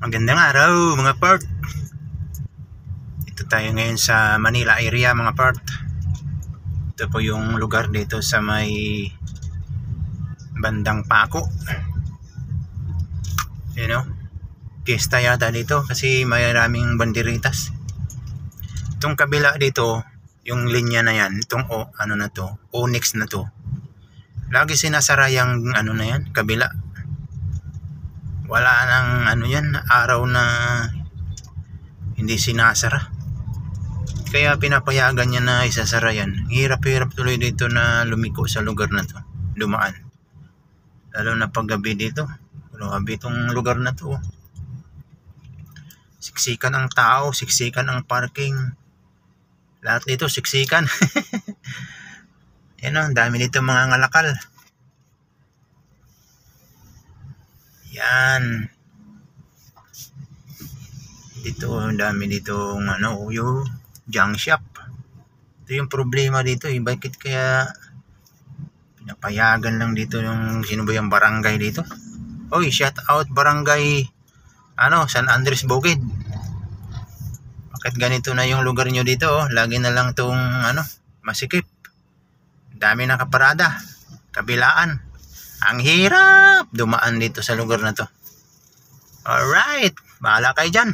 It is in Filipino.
Magandang araw mga part. Ito tayo ngayon sa Manila area mga part. Ito po yung lugar dito sa may bandang Paco. You know, piyesta yata dito kasi maraming banderitas. Itong kabila dito, yung linya na yan, itong ano na to, Onyx na to. Lagi sinasara yung ano na yan, kabila. Wala nang ano yan, araw na hindi sinasara. Kaya pinapayagan niya na isasara yan. Hirap-hirap tuloy dito na lumiko sa lugar na to, dumaan. Lalo na paggabi dito. Grabe itong lugar na to. Siksikan ang tao, siksikan ang parking. Lahat dito siksikan. Yan o, dami dito mga ngalakal. Yan. Dito, dami dito ano, yung junk shop. Ito yung problema dito eh. Bakit kaya pinapayagan lang dito yung sino ba yung barangay dito? Oy, shout out barangay ano, San Andres Bukid. Bakit ganito na yung lugar nyo dito? Oh? Lagi na lang tong ano, masikip. Dami nakaparada. Kabilaan. Ang hirap dumaan dito sa lugar na to. Alright, bahala kayo dyan.